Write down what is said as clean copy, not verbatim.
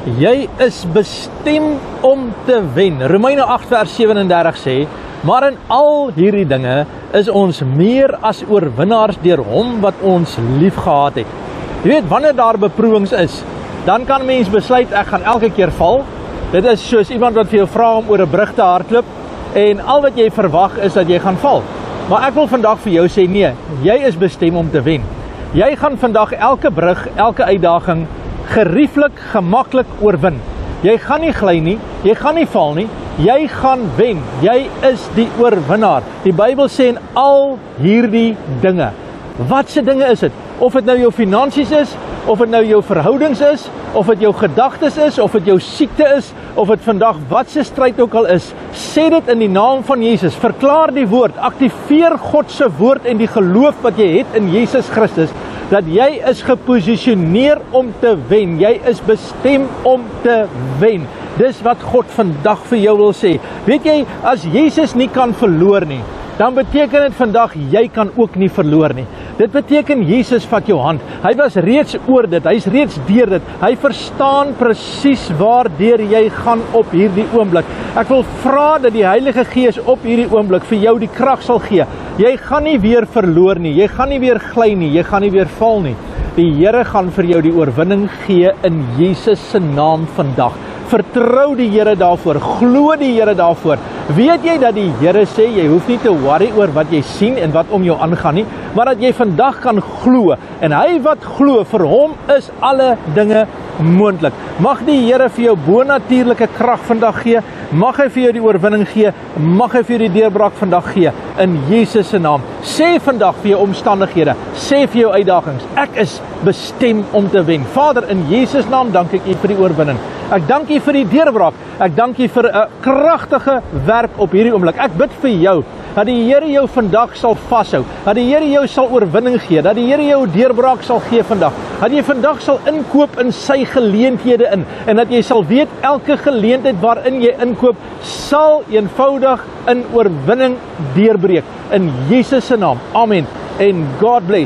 Jy is bestem om te wen. Romeine 8 vers 37 sê, maar in al hierdie dinge is ons meer as oorwinnaars deur hom wat ons lief gehad het. Jy weet, wanneer daar beproewings is, dan kan mens besluit, ek gaan elke keer val. Dit is soos iemand wat vir jou vra om oor 'n brug te hardloop, en al wat jy verwag is dat jy gaan val. Maar ek wil vandag vir jou sê, nee, jy is bestem om te wen. Jy gaan vandag elke brug, elke uitdaging gerieflik, gemaklik oorwin. Jy gaan nie gly nie, jy gaan nie val nie, jy gaan wen. Jy is die oorwinnaar. Die Bybel sê in al hierdie dinge. Wat se dinge is dit? Of dit nou jou finansies is, of dit nou jou verhoudings is, of dit jou gedagtes is, of dit jou siekte is, of dit vandag wat se stryd ook al is, sê dit in die naam van Jesus. Verklaar die woord, aktiveer God se woord en die geloof wat jy het in Jesus Christus, dat jy is geposisioneer om te wen. Jy is bestem om te wen. Dis wat God vandag vir jou wil sê. Weet jy, as Jesus nie kan verloor nie, dan beteken dit vandag, jy kan ook nie verloor nie. Dit beteken, Jesus vat jou hand. Hy was reeds oor dit, hy is reeds deur dit. Hy verstaan presies waardeur jy gaan op hierdie oomblik. Ek wil vra dat die Heilige Gees op hierdie oomblik vir jou die krag sal gee. Jy gaan nie weer verloor nie, jy gaan nie weer gly nie, jy gaan nie weer val nie. Die Here gaan vir jou die oorwinning gee in Jesus se naam vandag. Vertrou die Here daarvoor, glo die Here daarvoor. Weet jy dat die Here sê, jy hoef nie te worry oor wat jy sien en wat om jou aangaan nie, maar dat jy vandag kan glo, en hy wat glo, vir hom is alle dinge moontlik. Mag die Here vir jou bonatuurlike krag vandag gee, mag hy vir jou die oorwinning gee, mag hy vir jou die deurbraak vandag gee, in Jesus se naam. Sê vandag vir jou omstandighede, sê vir jou uitdagings, ek is bestem om te wen. Vader, in Jesus naam dank ek U vir die oorwinning. Ek dank U vir die deurbraak, ek dank U vir 'n kragtige werk op hierdie oomblik. Ek bid vir jou, dat die Here jou vandag sal vashou, dat die Here jou sal oorwinning gee, dat die Here jou deurbraak sal gee vandag, dat jy vandag sal inkoop in sy geleenthede in, en dat jy sal weet, elke geleentheid waarin jy inkoop, sal eenvoudig in oorwinning deurbreek, in Jesus se naam, amen, en God bless.